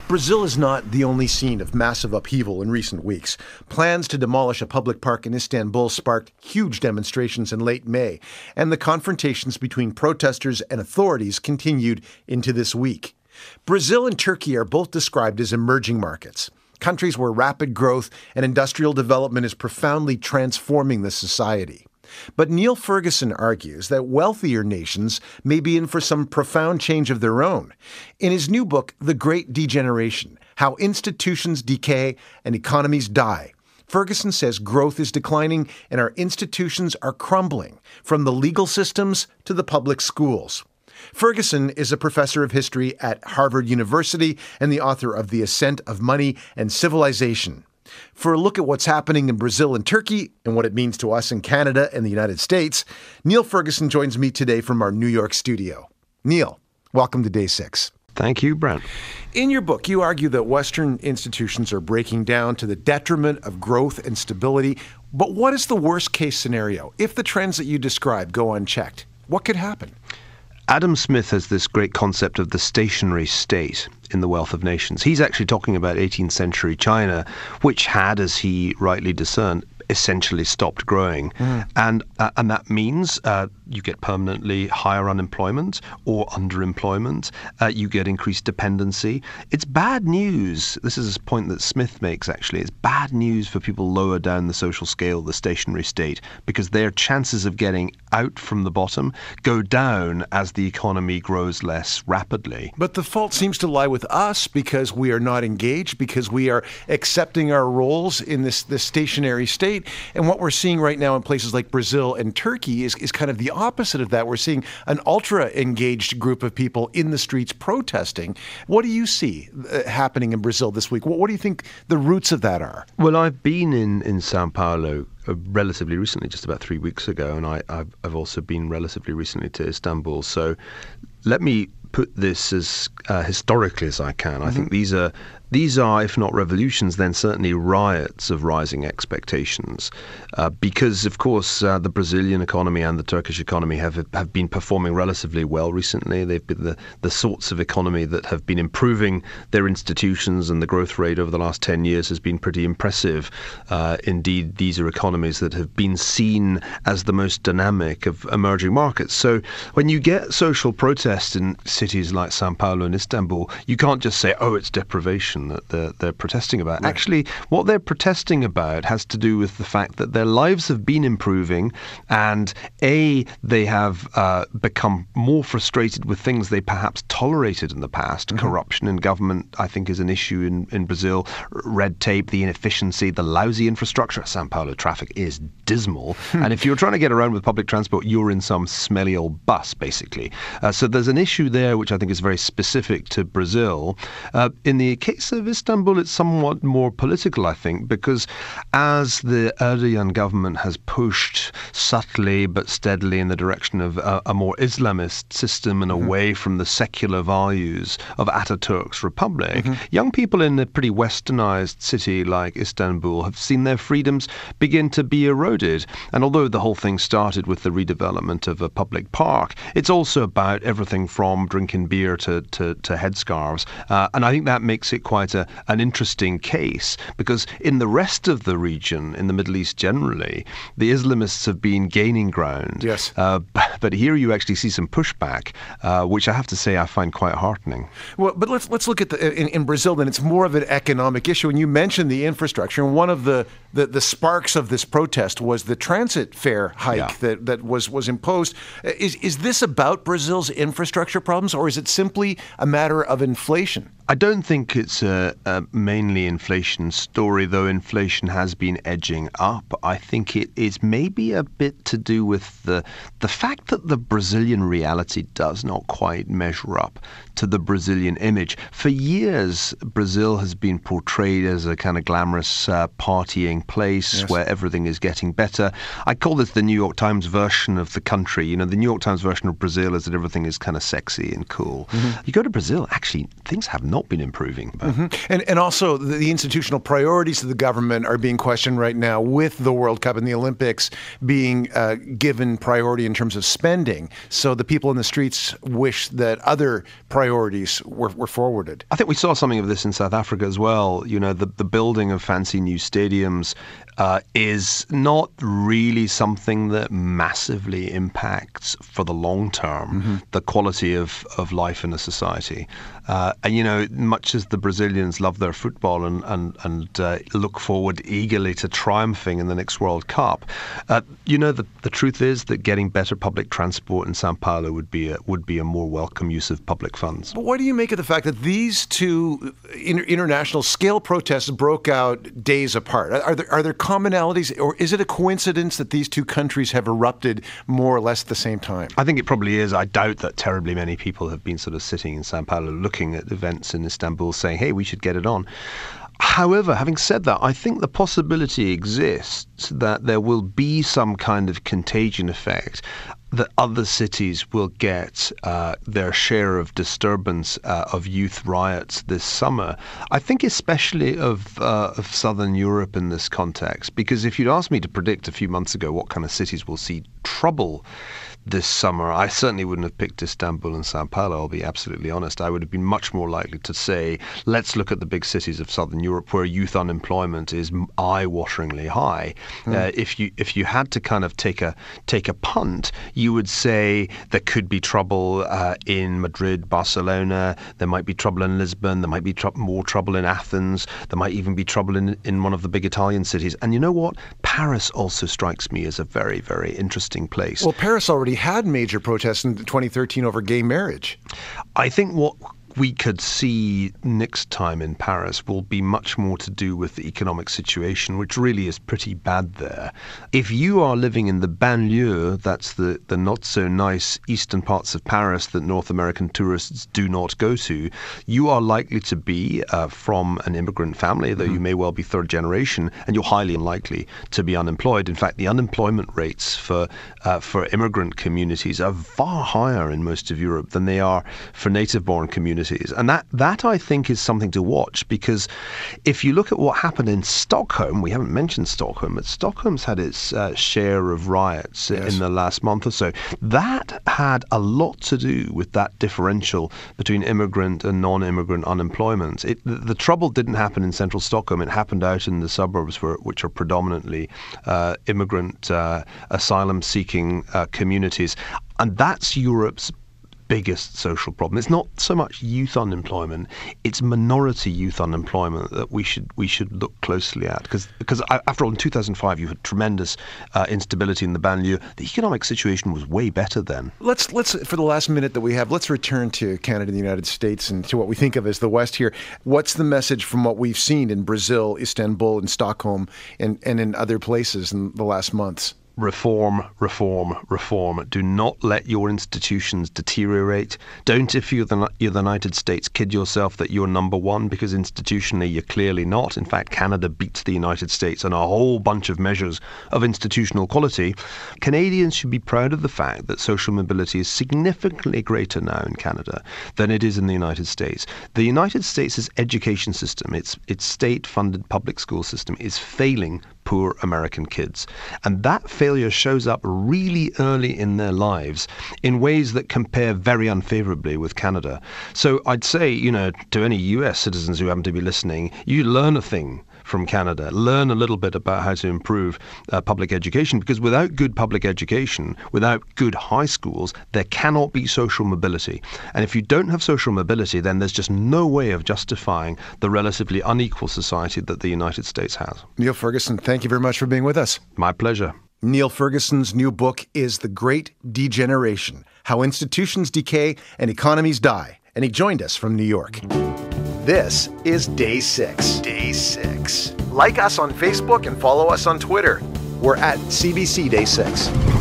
Brazil is not the only scene of massive upheaval in recent weeks. Plans to demolish a public park in Istanbul sparked huge demonstrations in late May, and the confrontations between protesters and authorities continued into this week. Brazil and Turkey are both described as emerging markets, countries where rapid growth and industrial development is profoundly transforming the society. But Niall Ferguson argues that wealthier nations may be in for some profound change of their own. In his new book, The Great Degeneration, How Institutions Decay and Economies Die, Ferguson says growth is declining and our institutions are crumbling, from the legal systems to the public schools. Ferguson is a professor of history at Harvard University and the author of The Ascent of Money and Civilization. For a look at what's happening in Brazil and Turkey and what it means to us in Canada and the United States, Niall Ferguson joins me today from our New York studio. Niall, welcome to Day 6. Thank you, Brent. In your book, you argue that Western institutions are breaking down to the detriment of growth and stability. But what is the worst-case scenario? If the trends that you describe go unchecked, what could happen? Adam Smith has this great concept of the stationary state in The Wealth of Nations. He's actually talking about 18th century China, which had, as he rightly discerned, essentially stopped growing. And that means you get permanently higher unemployment or underemployment. You get increased dependency. It's bad news. This is a point that Smith makes, actually. It's bad news for people lower down the social scale, the stationary state, because their chances of getting out from the bottom go down as the economy grows less rapidly. But the fault seems to lie with us because we are not engaged, because we are accepting our roles in this stationary state. And what we're seeing right now in places like Brazil and Turkey is kind of the opposite of that. We're seeing an ultra-engaged group of people in the streets protesting. What do you see happening in Brazil this week? What do you think the roots of that are? Well, I've been in Sao Paulo relatively recently, just about 3 weeks ago, and I've also been relatively recently to Istanbul. So let me put this as historically as I can. I think these are, if not revolutions, then certainly riots of rising expectations. Because, of course, the Brazilian economy and the Turkish economy have been performing relatively well recently. They've been the sorts of economy that have been improving their institutions, and the growth rate over the last 10 years has been pretty impressive. Indeed, these are economies that have been seen as the most dynamic of emerging markets. So when you get social protest in cities like Sao Paulo and Istanbul, you can't just say, oh, it's deprivation that they're protesting about. Right. Actually, what they're protesting about has to do with the fact that their lives have been improving, and they have become more frustrated with things they perhaps tolerated in the past. Corruption in government, I think, is an issue in Brazil. Red tape, the inefficiency, the lousy infrastructure. Sao Paulo traffic is dismal. And if you're trying to get around with public transport, you're in some smelly old bus, basically. So there's an issue there which I think is very specific to Brazil. In the case of Istanbul, it's somewhat more political, I think, because as the Erdogan government has pushed subtly but steadily in the direction of a more Islamist system and away from the secular values of Ataturk's republic, young people in a pretty westernized city like Istanbul have seen their freedoms begin to be eroded. And although the whole thing started with the redevelopment of a public park, it's also about everything from drinking beer to headscarves. And I think that makes it quite an interesting case, because in the rest of the region, in the Middle East generally, the Islamists have been gaining ground. Yes. But here you actually see some pushback, which I have to say I find quite heartening. Well, but let's look at in Brazil, then. It's more of an economic issue. And you mentioned the infrastructure, and one of the sparks of this protest was the transit fare hike that was imposed. Is this about Brazil's infrastructure problems, or is it simply a matter of inflation? I don't think it's a mainly inflation story, though inflation has been edging up. I think it is maybe a bit to do with the fact that the Brazilian reality does not quite measure up to the Brazilian image. For years, Brazil has been portrayed as a kind of glamorous partying place where everything is getting better. I call this the New York Times version of the country. You know, the New York Times version of Brazil is that everything is kind of sexy and cool. You go to Brazil, actually, things have not not been improving. And also the institutional priorities of the government are being questioned right now with the World Cup and the Olympics being given priority in terms of spending. So the people in the streets wish that other priorities were forwarded. I think we saw something of this in South Africa as well. You know, the building of fancy new stadiums is not really something that massively impacts for the long term the quality of life in a society. And, you know, much as the Brazilians love their football and look forward eagerly to triumphing in the next World Cup, you know, the truth is that getting better public transport in Sao Paulo would be a more welcome use of public funds. But what do you make of the fact that these two international scale protests broke out days apart? Are there commonalities, or is it a coincidence that these two countries have erupted more or less at the same time? I think it probably is. I doubt that terribly many people have been sort of sitting in Sao Paulo looking at events in Istanbul saying, hey, we should get it on. However, having said that, I think the possibility exists that there will be some kind of contagion effect, that other cities will get their share of disturbance of youth riots this summer. I think especially of Southern Europe in this context, because if you'd asked me to predict a few months ago what kind of cities will see trouble this summer, I certainly wouldn't have picked Istanbul and Sao Paulo, I'll be absolutely honest. I would have been much more likely to say, let's look at the big cities of Southern Europe where youth unemployment is eye-wateringly high. If you had to kind of take a punt, you would say there could be trouble in Madrid, Barcelona, there might be trouble in Lisbon, there might be more trouble in Athens, there might even be trouble in one of the big Italian cities. And you know what? Paris also strikes me as a very, very interesting place. Well, Paris already had major protests in 2013 over gay marriage. I think what we could see next time in Paris will be much more to do with the economic situation, which really is pretty bad there. If you are living in the banlieue, that's the not so nice eastern parts of Paris that North American tourists do not go to, you are likely to be from an immigrant family, though you may well be third generation, and you're highly unlikely to be unemployed. In fact, the unemployment rates for immigrant communities are far higher in most of Europe than they are for native-born communities. And that I think is something to watch, because if you look at what happened in Stockholm, we haven't mentioned Stockholm, but Stockholm's had its share of riots in the last month or so. That had a lot to do with that differential between immigrant and non-immigrant unemployment. The trouble didn't happen in central Stockholm. It happened out in the suburbs, which are predominantly immigrant asylum-seeking communities. And that's Europe's biggest social problem. It's not so much youth unemployment, it's minority youth unemployment that we should look closely at, because after all, in 2005 you had tremendous instability in the banlieue. The economic situation was way better then. Let's for the last minute that we have, let's return to Canada and the United States and to what we think of as the West here. What's the message from what we've seen in Brazil, Istanbul, and Stockholm, and in other places in the last months? Reform, reform, reform. Do not let your institutions deteriorate. Don't, if you're the United States, kid yourself that you're number one, because institutionally you're clearly not. In fact, Canada beats the United States on a whole bunch of measures of institutional quality. Canadians should be proud of the fact that social mobility is significantly greater now in Canada than it is in the United States. The United States' education system, its state-funded public school system, is failing poor American kids. And that failure shows up really early in their lives in ways that compare very unfavorably with Canada. So I'd say, to any US citizens who happen to be listening, you learn a thing from Canada. Learn a little bit about how to improve public education, because without good public education, without good high schools, there cannot be social mobility. And if you don't have social mobility, then there's just no way of justifying the relatively unequal society that the United States has. Niall Ferguson, thank you very much for being with us. My pleasure. Niall Ferguson's new book is The Great Degeneration: How Institutions Decay and Economies Die. And he joined us from New York. This is Day 6. Day 6. Like us on Facebook and follow us on Twitter. We're at CBC Day 6.